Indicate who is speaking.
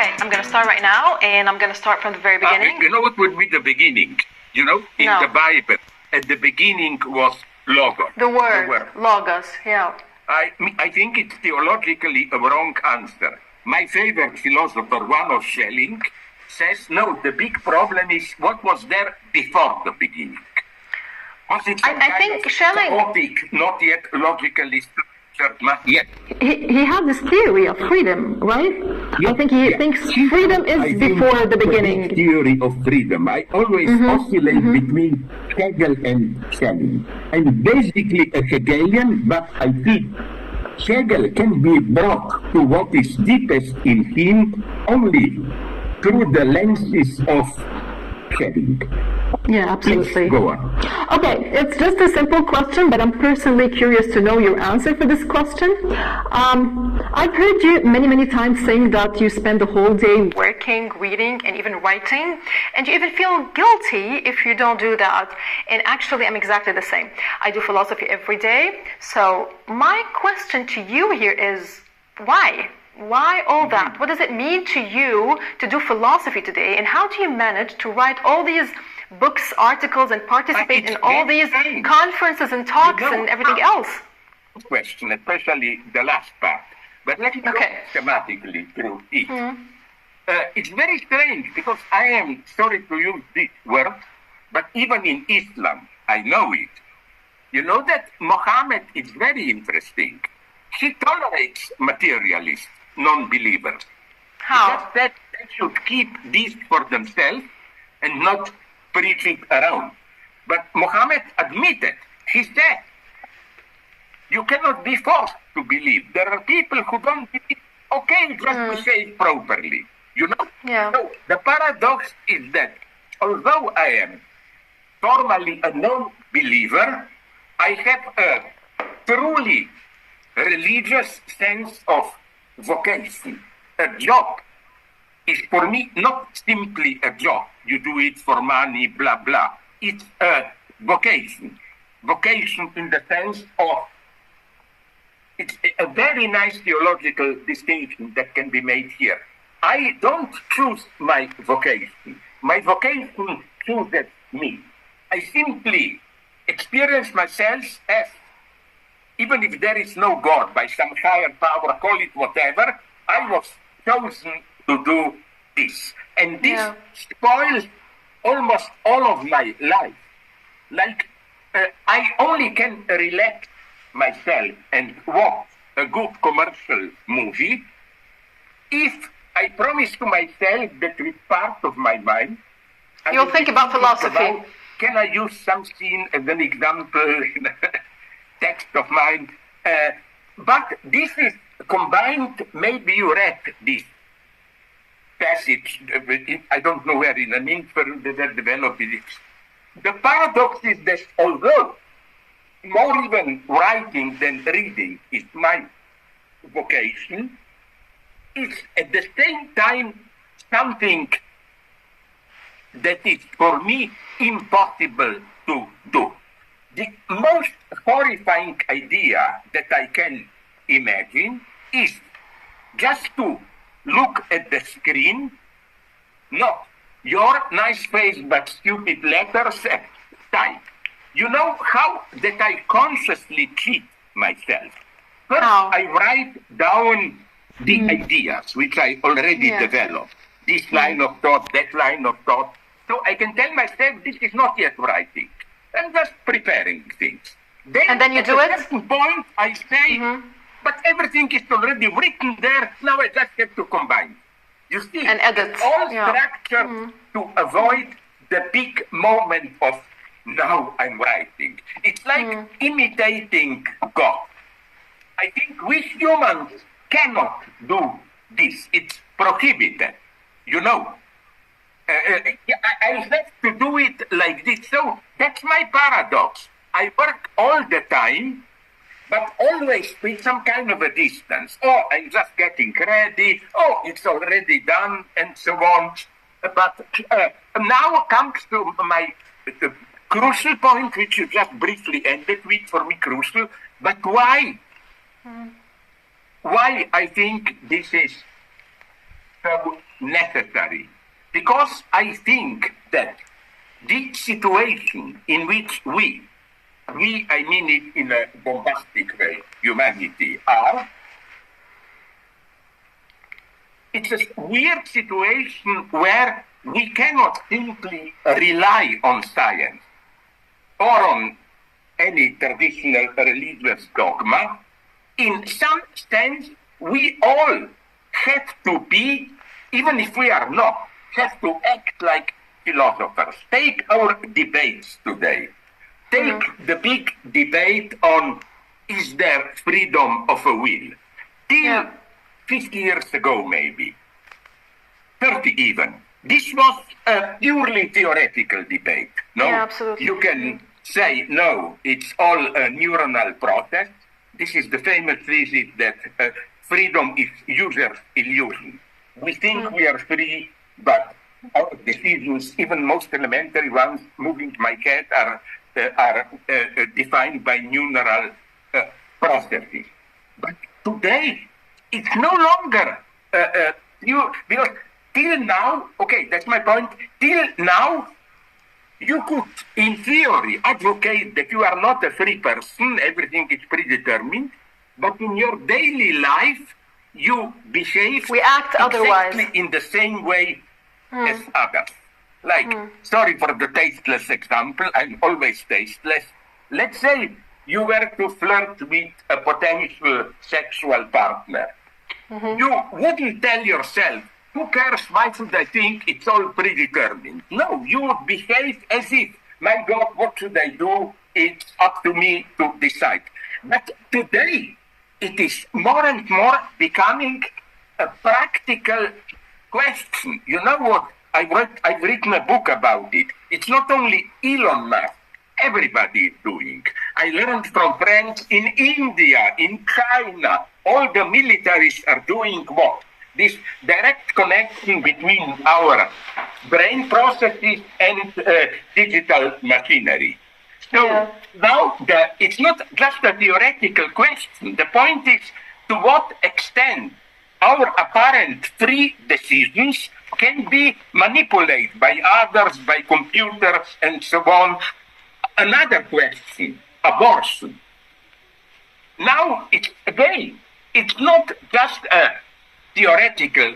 Speaker 1: Okay, I'm going to start right now, and I'm going to start from the very beginning.
Speaker 2: You know what would be the beginning? In the Bible, at the beginning was Logos.
Speaker 1: The word. Logos, yeah.
Speaker 2: I think it's theologically a wrong answer. My favorite philosopher, one of Schelling, says, no, the big problem is what was there before the beginning. Was it some kind of chaotic, not yet logically structured, not yet?
Speaker 3: He had this theory of freedom, right?
Speaker 2: Yeah,
Speaker 3: I think he thinks freedom is before the beginning.
Speaker 2: The theory of freedom. I always oscillate between Hegel and Schelling. I'm basically a Hegelian, but I think Hegel can be brought to what is deepest in him only through the lenses of Schelling.
Speaker 3: Yeah, absolutely.
Speaker 2: Please go on.
Speaker 3: Okay, it's just a simple question, but I'm personally curious to know your answer for this question. I've heard you many times saying that you spend the whole day
Speaker 1: working, reading, and even writing, and you even feel guilty if you don't do that. And actually, I'm exactly the same. I do philosophy every day. So my question to you here is, why? Why all that? What does it mean to you to do philosophy today? And how do you manage to write all these books, articles, and participate in all these conferences and talks and everything else?
Speaker 2: Question, especially the last part. But let me go systematically through it. It's very strange because I am sorry to use this word, but even in Islam, I know it. You know that Muhammad is very interesting. He tolerates materialists, non-believers.
Speaker 1: How?
Speaker 2: He just said they should keep this for themselves and not preach it around. But Muhammad admitted, he said, you cannot be forced to believe. There are people who don't believe, okay, just to say it properly. You know?
Speaker 1: Yeah.
Speaker 2: So the paradox is that although I am formally a non-believer, I have a truly religious sense of vocation. A job is for me not simply a job. You do it for money, blah, blah. It's a vocation. Vocation in the sense of, it's a very nice theological distinction that can be made here. I don't choose my vocation. My vocation chooses me. I simply experience myself as, even if there is no God, by some higher power, call it whatever, I was chosen to do this. And this spoils almost all of my life. Like, I only can relax myself and watch a good commercial movie if I promise to myself that with part of my mind,
Speaker 1: you'll think about philosophy.
Speaker 2: Can I use some scene as an example in a text of mine? But this is combined, maybe you read this passage, I don't know where, in an interview that developed it. The paradox is that although more even writing than reading is my vocation, it's at the same time something that is for me impossible to do. The most horrifying idea that I can imagine is just to look at the screen, not your nice face but stupid letters, type. You know how that I consciously cheat myself? First, I write down the ideas which I already developed. This line of thought, that line of thought. So I can tell myself this is not yet writing. I'm just preparing things.
Speaker 1: Then you do it?
Speaker 2: At a certain point, I say, but everything is already written there. Now I just have to combine. You see,
Speaker 1: and edit.
Speaker 2: It's all structured to avoid the big moment of now I'm writing. It's like imitating God. I think we humans cannot do this. It's prohibited. You know. I have to do it like this. So that's my paradox. I work all the time, but always with some kind of a distance. Oh, I'm just getting ready. Oh, it's already done, and so on. But now comes to my crucial point, which you just briefly ended with, for me crucial. But why? Why I think this is so necessary, because I think that the situation in which we, I mean it in a bombastic way, humanity are, it's a weird situation where we cannot simply rely on science or on any traditional religious dogma. In some sense, we all have to be, even if we are not, have to act like philosophers. Take our debates today. Take the big debate on, is there freedom of a will? Till 50 years ago, maybe, 30 even, this was a purely theoretical debate. No,
Speaker 1: yeah, absolutely.
Speaker 2: You can say, no, it's all a neuronal process. This is the famous thesis that freedom is user illusion. We think we are free, but our decisions, even most elementary ones, moving my cat, are defined by neural processes. But today, it's no longer because till now, okay, that's my point. Till now, you could, in theory, advocate that you are not a free person, everything is predetermined, but in your daily life, you behave
Speaker 1: we act otherwise
Speaker 2: in the same way as others. Like, sorry for the tasteless example, I'm always tasteless. Let's say you were to flirt with a potential sexual partner. You wouldn't tell yourself, who cares, why should I think it's all predetermined? No, you would behave as if, my God, what should I do? It's up to me to decide. But today, it is more and more becoming a practical question. You know what? I've written a book about it. It's not only Elon Musk. Everybody is doing. I learned from friends in India, in China. All the militaries are doing what? This direct connection between our brain processes and digital machinery. So now it's not just a theoretical question. The point is to what extent our apparent free decisions can be manipulated by others, by computers, and so on. Another question, abortion. Now, it's not just a theoretical